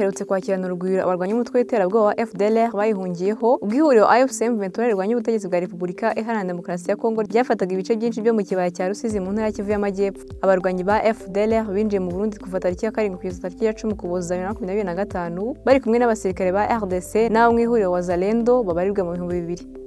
herutse kwakirana urugwiro abarwanya umutwe w'iterabwoba wa FDLR bayihungiyeho ubwo ihuriro AFC M23 rirwanya ubutegetsi bwa Repubulika Iharanira Demokarasi ya Kongo ryafataga ibice byinshi byo mu kibaya cya Rusizi mu ntara ya Kivu y'Amajyepfo. Abarwanyi ba FDLR binjiye mu Burundi kuva tariki ya 7 kugeza tariki ya 10 Ukuboza 2025 bari kumwe n'abasirikare ba RDC n'abo mu ihuriro Wazalendo babarirwa mu 2000.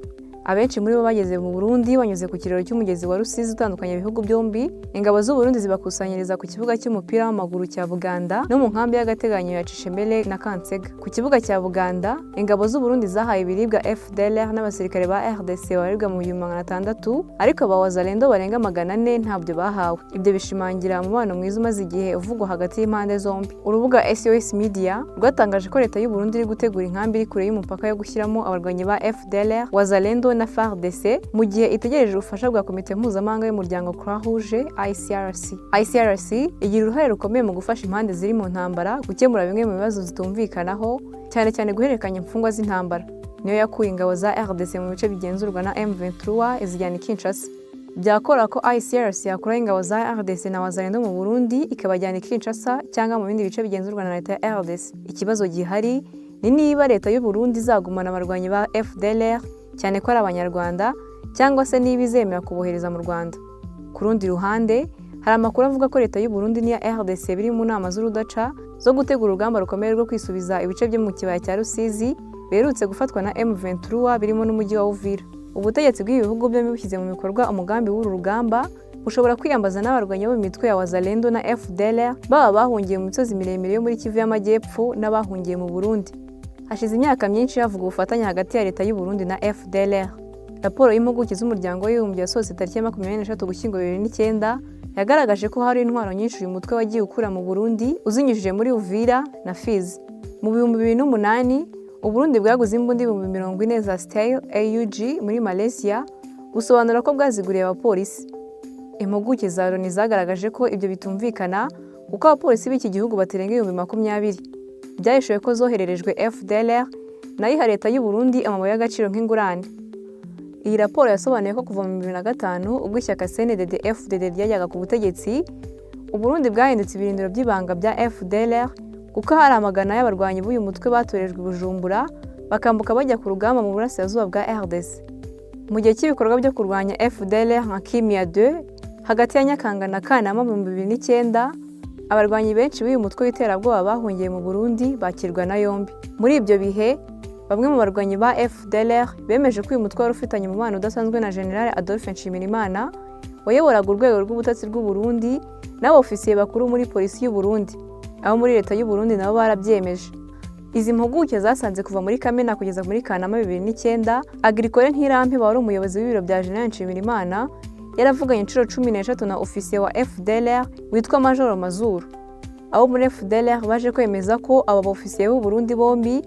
Abenshi muri bo bageze mu Burundi banyuze ku kiraro cy'umugezi wa Rusizi utandukanye ibihugu byombi. Ingabo z'u Burundi zibakusanyiriza ku kibuga cy'umupira w'amaguru cya Buganda no mu nkambi y'agateganyo ya Cishemele na Kansega. Ku kibuga cya Buganda, ingabo z'u Burundi zahaye ibiribwa FDLR n'abasirikare ba RDC babarirwa mu 600, ariko aba Wazalendo barenga 400 ntabyo bahawe. Ibyo bishimangira umubano mwiza umaze igihe uvugwa hagati y'impande zombi. Urubuga SOS Media rwatangaje ko leta y'u Burundi iri gutegura inkambi iri kure y'umupaka yo gushyiramo abarwanyi ba FDLR, Wazalendo na FARDC mu gihe itegereje ubufasha bwa komite mpuzamahanga y'umuryango Croix Rouge ICRC. ICRC igira uruhare rukomeye mu gufasha impande ziri mu ntambara gukemura bimwe mu bibazo zitumvikanaho, cyane cyane guhererekanya imfungwa z'intambara. Niyo yakuye ingabo za RDC mu bice bigenzurwa na M23 izijyana i Kinshasa. Byakora ko ICRC yakuraho ingabo za RDC na Wazalendo mu Burundi ikabajyana i Kinshasa cyangwa mu bindi bice bigenzurwa na leta ya RDC. Ikibazo gihari ni niba leta y'u Burundi izagumana abarwanyi ba FDLR cyane ko ari abanyarwanda cyangwa se niba izemera kubohereza mu Rwanda. Ku rundi ruhande, hari amakuru avuga ko leta y'u Burundi n'iya RDC biri mu nama z'urudaca zo gutegura urugamba rukomeye rwo kwisubiza ibice byo mu kibaya cya Rusizi berutse gufatwa na M23 birimo n'umujyi wa Uvira. Ubutegetsi bw'ibihugu byombi bushyize mu bikorwa umugambi w'uru rugamba ushobora kwiyambaza n'abarwanyi bo mu mitwe ya Wazalendo na FDLR baba bahungiye mu misozi miremire yo muri Kivu y'Amajyepfo n'abahungiye mu Burundi. Hashize imyaka myinshi havuga ubufatanye hagati ya leta y'u Burundi na FDLR. Raporo y'impuguke z'umuryango w'Abibumbye yasohotse tariki ya 23 Ugushyingo 2009 yagaragaje ko hari intwaro nyinshi uyu mutwe wagiye ukura mu Burundi uzinyujije muri Uvira na Fizi. Mu 2008 u Burundi bwaguze imbunda 40,000 za Steyr AUG muri Malaysia busobanura ko bwaziguriye abapolisi. Impuguke za Loni zagaragaje ko ibyo bitumvikana kuko abapolisi b'iki gihugu baterenga 20,000. Byaheshewe ko zohererejwe FDLR nayo iha leta y'u Burundi amabuye y'agaciro nk'ingurane. Iyi raporo yasobanuye ko kuva mu 2005 ubwo ishyaka CNDD-FDD ryajyaga ku butegetsi, u Burundi bwahindutse ibirindiro by'ibanga bya FDLR kuko hari amagana y'abarwanyi b'uyu mutwe batorejwe i Bujumbura bakambuka bajya ku rugamba mu burasirazuba bwa RDC. Mu gihe cy'ibikorwa byo kurwanya FDLR nka Kimia 2 hagati ya Nyakanga na Kanama mu 2009, abarwanyi benshi b'uyu mutwe w'iterabwoba bahungiye mu Burundi bakirwa na yombi. Muri ibyo bihe, bamwe mu barwanyi ba FDLR bemeje ko uyu mutwe wari ufitanye umubano udasanzwe na General Adolphe Nshimirimana wayoboraga urwego rw'ubutasi rw'u Burundi n'abofisiye bakuru muri polisi y'u Burundi. Abo muri leta y'u Burundi nabo barabyemeje. Izi mpuguke zasanze kuva muri Kamena kugeza muri Kanama 2009, Agricole Ntirampe wari umuyobozi w'ibiro bya General Nshimirimana yaravuganye inshuro 13 na ofisiye wa FDLR witwa Major Mazuru. Abo muri FDLR baje kwemeza ko aba ofisiye b'u Burundi bombi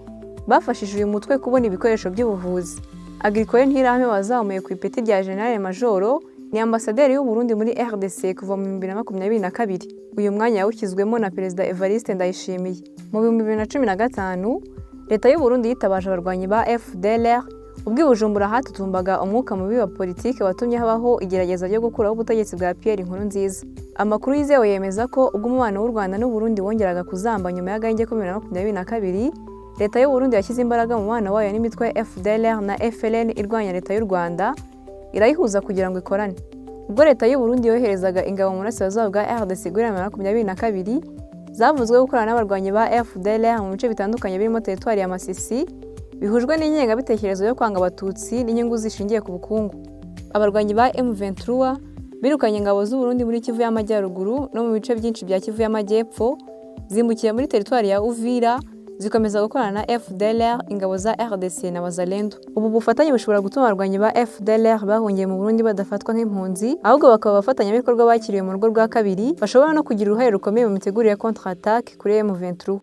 bafashije uyu mutwe kubona ibikoresho by'ubuvuzi. Agricole Ntirampe wazamuye ku ipeti rya General Major ni ambasaderi y'u Burundi muri RDC kuva mu 2022. Uyu mwanya yawushyizwemo na Perezida Evariste Ndayishimiye. Mu 2015, leta y'u Burundi yitabaje abarwanyi ba FDLR ubwo i Bujumbura hatutumbaga umwuka mubi wa politike watumye habaho igerageza ryo gukuraho ubutegetsi bwa Pierre Nkurunziza. Amakuru yizewe yemeza ko ubwo umubano w'u Rwanda n'u Burundi wongeraga kuzamba nyuma y'agahenge ko 2022, leta y'u Burundi yashyize imbaraga mu mubano wayo n'imitwe ya FDLR na FLN irwanya leta y'u Rwanda irayihuza kugira ngo ikorane. Ubwo leta y'u Burundi yoherezaga ingabo mu burasirazuba bwa RDC guhera 2022, zavuzwe gukorana n'abarwanyi ba FDLR mu bice bitandukanye birimo teritwari ya Masisi bihujwe n'ingengabitekerezo yo kwanga abatutsi n'inyungu zishingiye ku bukungu. Abarwanyi ba M23 birukanye ingabo z'u Burundi muri Kivu y'Amajyaruguru no mu bice byinshi bya Kivu y'Amajyepfo, zimbukiye muri teritwari ya Uvira zikomeza gukorana na FDLR, ingabo za RDC na Wazalendo. Ubu bufatanye bushobora gutuma abarwanyi ba FDLR bahungiye mu Burundi badafatwa nk'impunzi, ahubwo bakaba abafatanyabikorwa bakiriwe mu rugo rwa kabiri bashobora no kugira uruhare rukomeye mu mitegurire ya contre-attaque kuri M23.